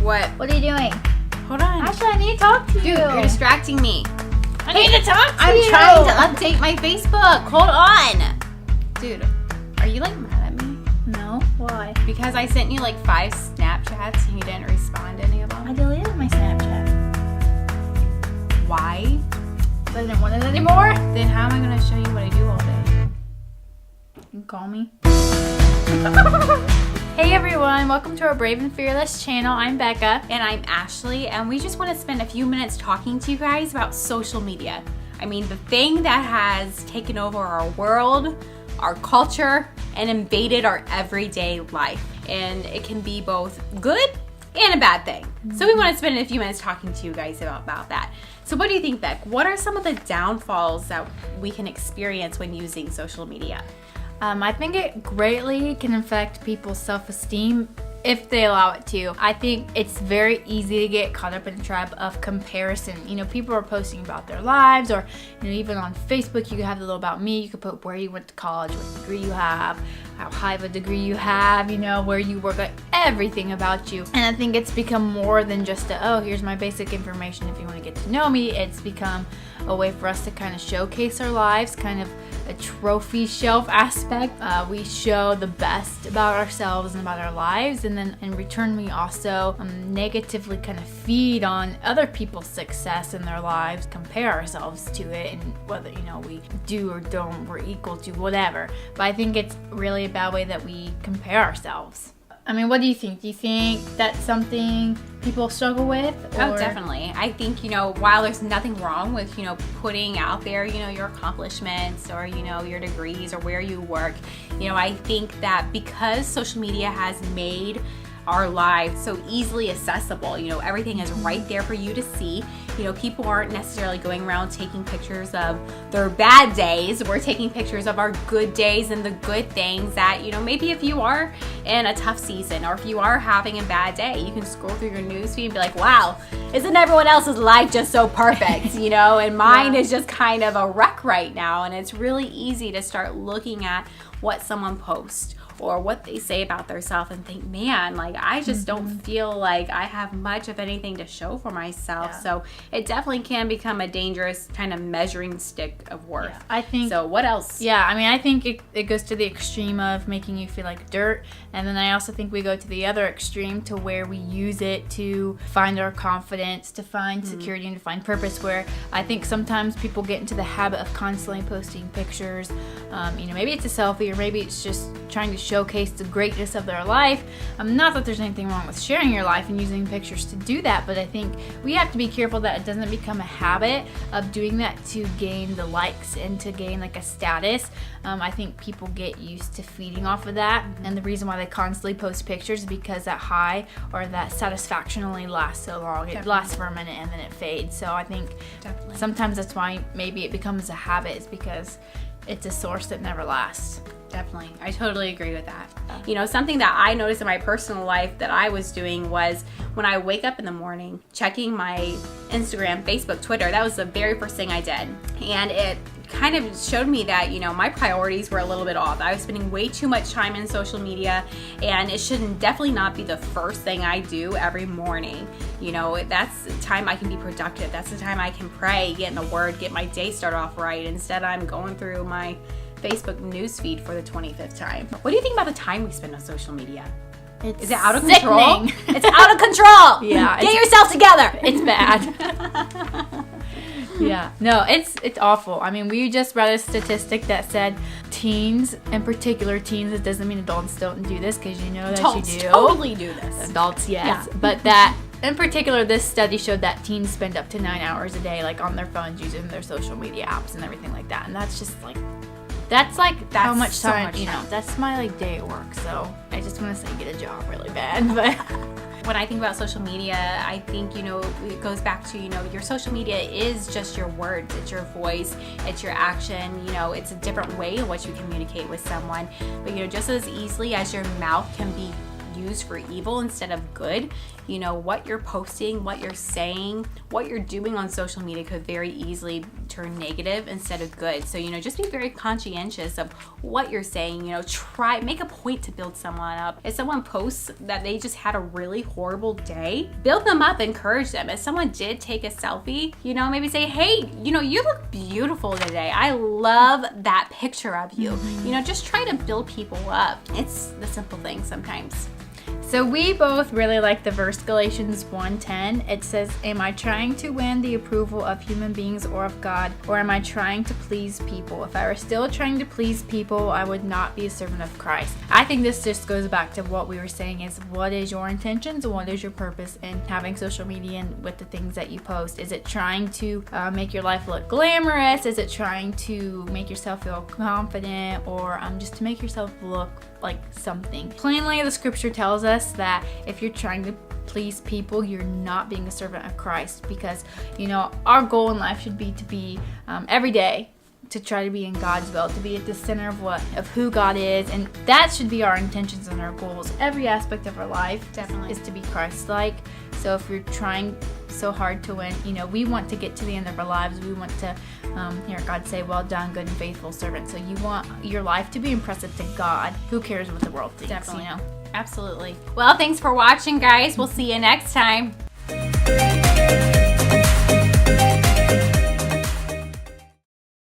What? What are you doing? Hold on. Actually, I need to talk to you. Dude, you're distracting me. I need to talk to I'm you. trying to update my Facebook. Hold on. Dude, are you like mad at me? No. Why? Because I sent you like 5 Snapchats and you didn't respond to any of them? I deleted my Snapchat. Why? I didn't want it anymore. Then how am I going to show you what I do all day? You can call me. Hey everyone, welcome to our Brave and Fearless channel. I'm Becca. And I'm Ashley, and we just want to spend a few minutes talking to you guys about social media. I mean, the thing that has taken over our world, our culture, and invaded our everyday life. And it can be both good and a bad thing. So we want to spend a few minutes talking to you guys about that. So what do you think, Beck? What are some of the downfalls that we can experience when using social media? I think it greatly can affect people's self-esteem if they allow it to. I think it's very easy to get caught up in the trap of comparison. You know, people are posting about their lives, or even on Facebook, you can have the little about me. You could put where you went to college, what degree you have, how high of a degree you have, where you work, like everything about you. And I think it's become more than just here's my basic information if you want to get to know me. It's become a way for us to kind of showcase our lives, kind of a trophy shelf aspect. We show the best about ourselves and about our lives, and then in return we also negatively kind of feed on other people's success in their lives, compare ourselves to it, and whether we do or don't, we're equal to whatever. But I think it's really a bad way that we compare ourselves. I mean, what do you think? Do you think that's something people struggle with? Oh, definitely. I think, while there's nothing wrong with, putting out there, your accomplishments or, your degrees or where you work, I think that because social media has made our lives so easily accessible, everything is right there for you to see. People aren't necessarily going around taking pictures of their bad days. We're taking pictures of our good days and the good things that, maybe if you are in a tough season or if you are having a bad day, you can scroll through your newsfeed and be like, wow, isn't everyone else's life just so perfect, and mine is just kind of a wreck right now. And it's really easy to start looking at what someone posts or what they say about themselves and think, man, I just don't feel like I have much of anything to show for myself. Yeah. So it definitely can become a dangerous kind of measuring stick of worth. Yeah, I think. So what else? Yeah, I think it goes to the extreme of making you feel like dirt. And then I also think we go to the other extreme to where we use it to find our confidence, to find security, and to find purpose, where I think sometimes people get into the habit of constantly posting pictures. Maybe it's a selfie, or maybe it's just trying to showcase the greatness of their life. Not that there's anything wrong with sharing your life and using pictures to do that, but I think we have to be careful that it doesn't become a habit of doing that to gain the likes and to gain like a status. I think people get used to feeding off of that, and the reason why they constantly post pictures is because that high or that satisfaction only lasts so long. It lasts for a minute and then it fades. So I think sometimes that's why maybe it becomes a habit, is because it's a source that never lasts. Definitely. I totally agree with that. Something that I noticed in my personal life that I was doing was when I wake up in the morning, checking my Instagram, Facebook, Twitter. That was the very first thing I did. And it kind of showed me that, my priorities were a little bit off. I was spending way too much time in social media, and it should definitely not be the first thing I do every morning. That's the time I can be productive. That's the time I can pray, get in the Word, get my day started off right. Instead, I'm going through my Facebook newsfeed for the 25th time. What do you think about the time we spend on social media? Is it out of control? It's out of control. Yeah. Get yourself together. It's bad. Yeah. No, it's awful. We just read a statistic that said teens, in particular teens, it doesn't mean adults don't do this, because that Adults you do. totally do this. Adults, yes. Yeah. But that, in particular, this study showed that teens spend up to 9 hours a day, on their phones, using their social media apps and everything like that. And that's just that's how much so time, much time. That's my day at work. So I just want to say get a job really bad. But when I think about social media, I think, it goes back to, your social media is just your words, it's your voice, it's your action, it's a different way in which you communicate with someone. But, just as easily as your mouth can be used for evil instead of good, what you're posting, what you're saying, what you're doing on social media could very easily turn negative instead of good. So, just be very conscientious of what you're saying. Make a point to build someone up. If someone posts that they just had a really horrible day, build them up, encourage them. If someone did take a selfie, maybe say, hey, you look beautiful today. I love that picture of you. Just try to build people up. It's the simple things sometimes. So we both really like the verse Galatians 1:10. It says, am I trying to win the approval of human beings or of God, or am I trying to please people? If I were still trying to please people, I would not be a servant of Christ. I think this just goes back to what we were saying is, what is your intentions and what is your purpose in having social media and with the things that you post? Is it trying to make your life look glamorous? Is it trying to make yourself feel confident, or just to make yourself look like something? Plainly, the scripture tells us that if you're trying to please people, you're not being a servant of Christ, because our goal in life should be to be every day to try to be in God's will, to be at the center of who God is, and that should be our intentions and our goals. Every aspect of our life Definitely is to be Christ-like. So if you're trying so hard to win, we want to get to the end of our lives. We want to hear God say, well done, good and faithful servant. So you want your life to be impressive to God. Who cares what the world thinks? Definitely. Absolutely. Well, thanks for watching, guys. We'll see you next time.